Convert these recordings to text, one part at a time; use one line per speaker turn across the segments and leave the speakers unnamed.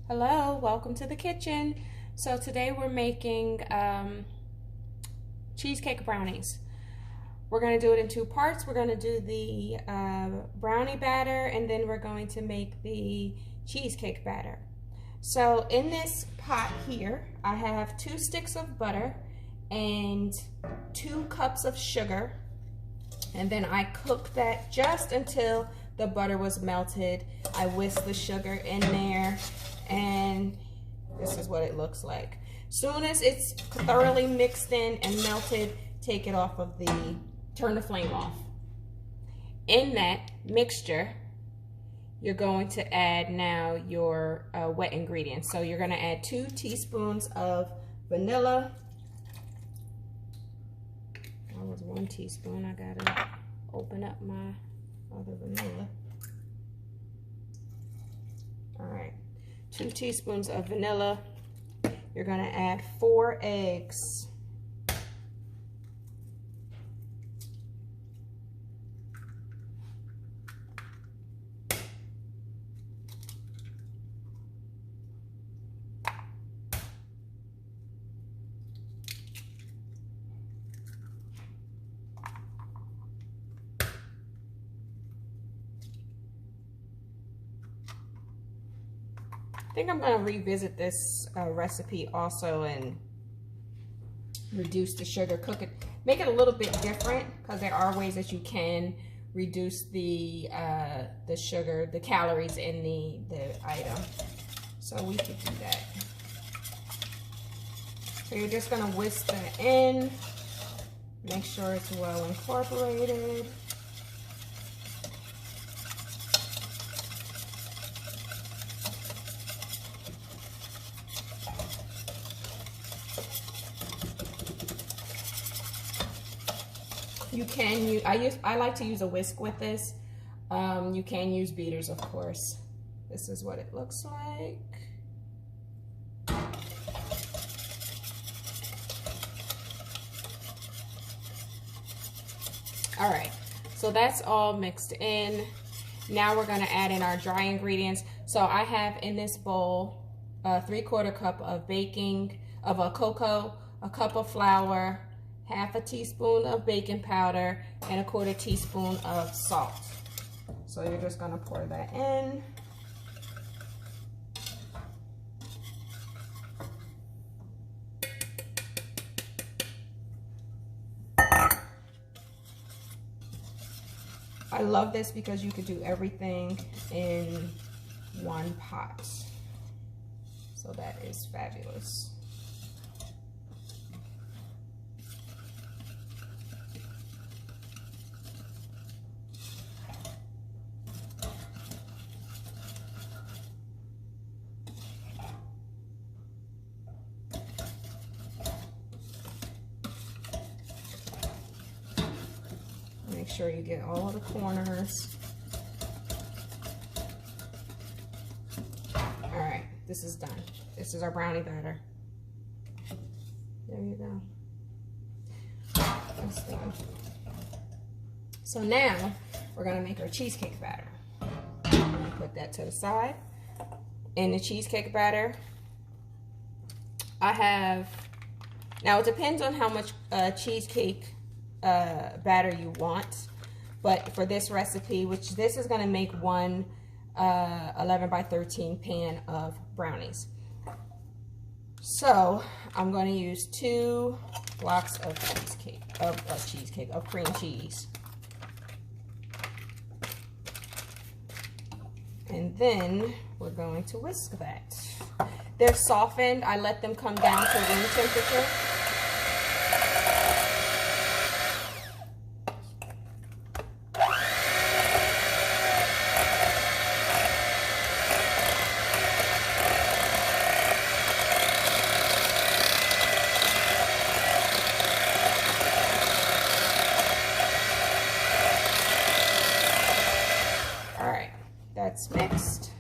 Hello, welcome to the kitchen. So today we're making cheesecake brownies. We're going to do it in two parts. We're going to do the brownie batter, and then we're going to make the cheesecake batter. So in this pot here, I have 2 sticks of butter and 2 cups of sugar. And then I cooked that just until the butter was melted. I whisked the sugar in there, and this is what it looks like. Soon as it's thoroughly mixed in and melted, take it off of turn the flame off. In that mixture, you're going to add now your wet ingredients. So you're gonna add 2 teaspoons of vanilla. That was 1 teaspoon. I gotta open up my other vanilla. All right, 2 teaspoons of vanilla. You're gonna add 4 eggs. I think I'm going to revisit this recipe also and reduce the sugar. Cook it, make it a little bit different, because there are ways that you can reduce the sugar, the calories in the item. So we could do that. So you're just going to whisk that in. Make sure it's well incorporated. You can use, I like to use a whisk with this. You can use beaters, of course. This is what it looks like. All right, so that's all mixed in. Now we're gonna add in our dry ingredients. So I have in this bowl a 3/4 cup of cocoa, a cup of flour, half a teaspoon of baking powder, and a 1/4 teaspoon of salt. So you're just gonna pour that in. I love this because you could do everything in one pot. So that is fabulous. Make sure you get all of the corners. All right, this is done. This is our brownie batter. There you go. That's done. So now we're gonna make our cheesecake batter. I'm gonna put that to the side. In the cheesecake batter, I have, now it depends on how much cheesecake batter you want, but for this recipe, which this is going to make one 11 by 13 pan of brownies. So I'm going to use 2 blocks of of cream cheese, and then we're going to whisk that. They're softened. I let them come down to room temperature. That's mixed.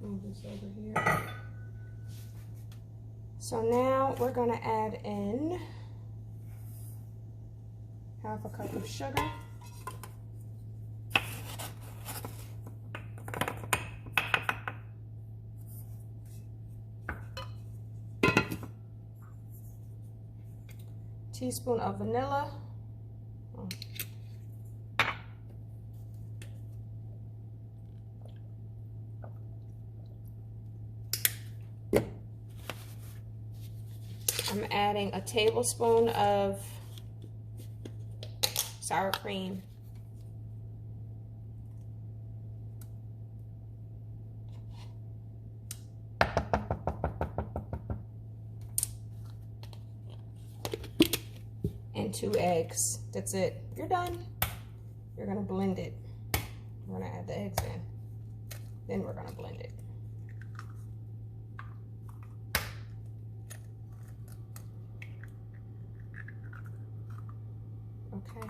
Move this over here. So now we're going to add in half a cup of sugar. teaspoon of vanilla. I'm adding a tablespoon of sour cream. And 2 eggs. That's it. You're done. You're gonna blend it. We're gonna add the eggs in. Then we're gonna blend it. Okay.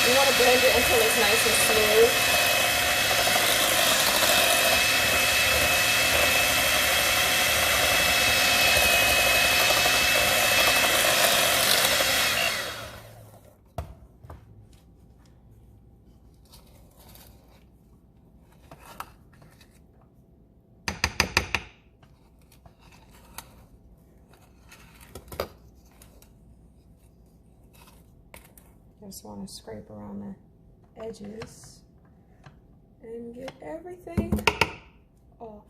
You want to blend it until it's nice and smooth. Just want to scrape around the edges and get everything off.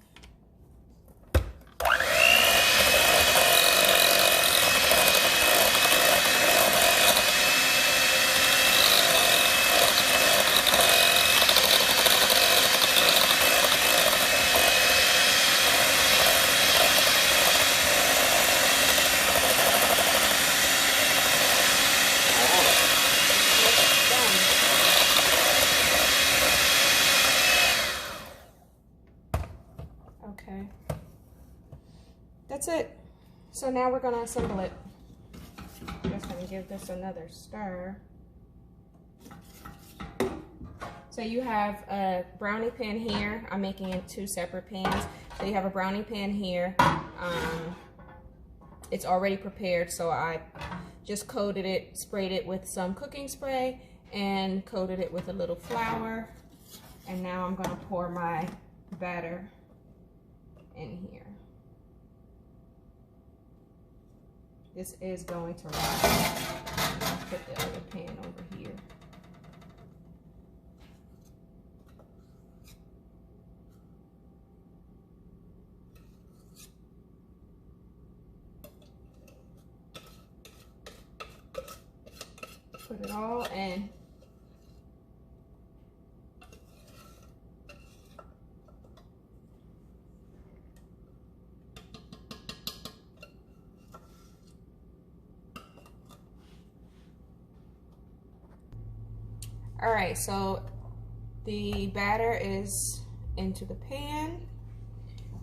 Okay, that's it. So now we're gonna assemble it. I'm just gonna give this another stir. So you have a brownie pan here. I'm making it 2 separate pans. So you have a brownie pan here. It's already prepared, so I just coated it, sprayed it with some cooking spray, and coated it with a little flour. And now I'm gonna pour my batter in here. This is going to rise. I'll put the other pan over here. Put it all in. All right, so the batter is into the pan.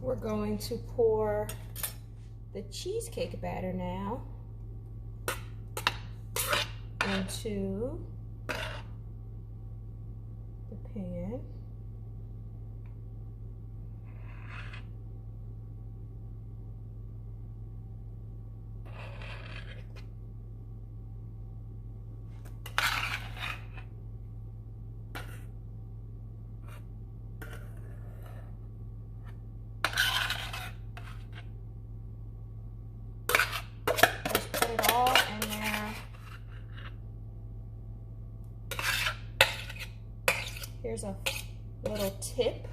We're going to pour the cheesecake batter now into the pan. Just put it all in there. Here's a little tip.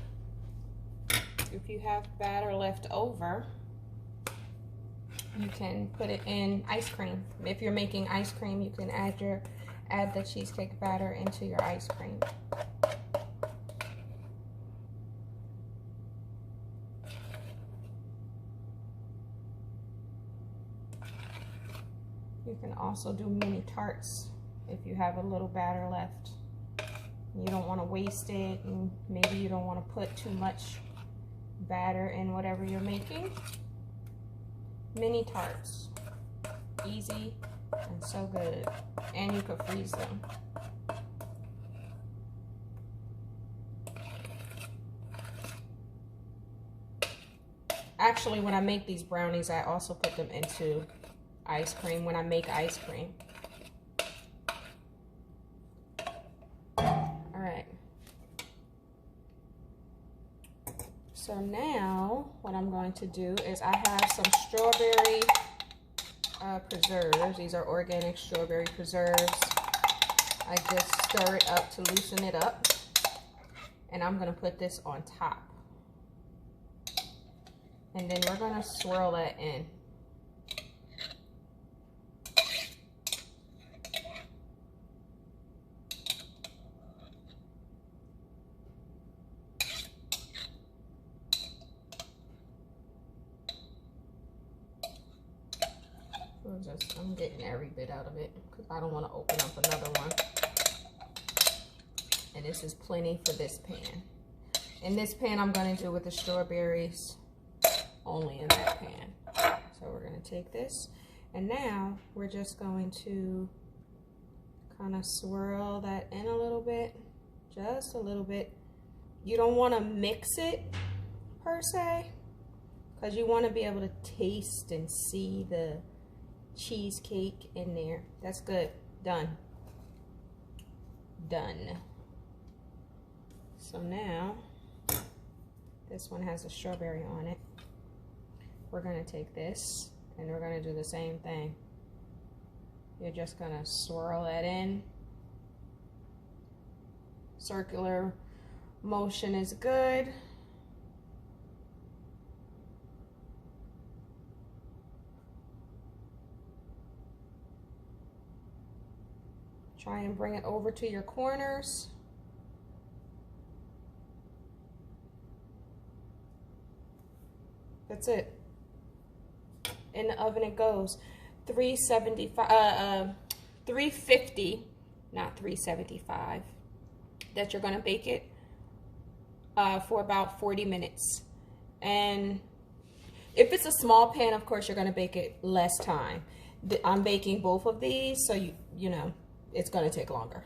If you have batter left over, you can put it in ice cream. If you're making ice cream, you can add the cheesecake batter into your ice cream. You can also do mini tarts if you have a little batter left. You don't want to waste it, and maybe you don't want to put too much batter in whatever you're making. Mini tarts, easy and so good, and you could freeze them. Actually, when I make these brownies, I also put them into ice cream when I make ice cream. All right. So now what I'm going to do is I have some strawberry preserves. These are organic strawberry preserves. I just stir it up to loosen it up. And I'm going to put this on top. And then we're going to swirl that in. I'm getting every bit out of it because I don't want to open up another one. And this is plenty for this pan. In this pan, I'm going to do with the strawberries only in that pan. So we're going to take this, and now we're just going to kind of swirl that in a little bit, just a little bit. You don't want to mix it per se, because you want to be able to taste and see the cheesecake in there. That's good. Done. Done. So now, this one has a strawberry on it. We're going to take this and we're going to do the same thing. You're just going to swirl that in. Circular motion is good. Try and bring it over to your corners. That's it. In the oven it goes. 350, not 375. That you're gonna bake it for about 40 minutes. And if it's a small pan, of course, you're gonna bake it less time. I'm baking both of these, so you know, it's gonna take longer.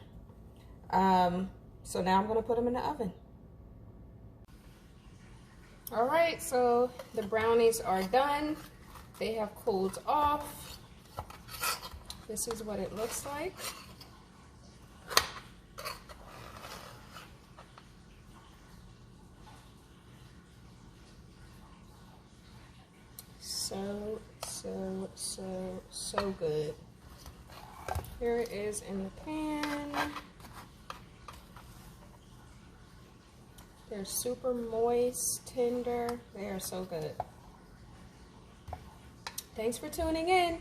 So now I'm gonna put them in the oven. All right, so the brownies are done. They have cooled off. This is what it looks like. So good. Here it is in the pan. They're super moist, tender. They are so good. Thanks for tuning in.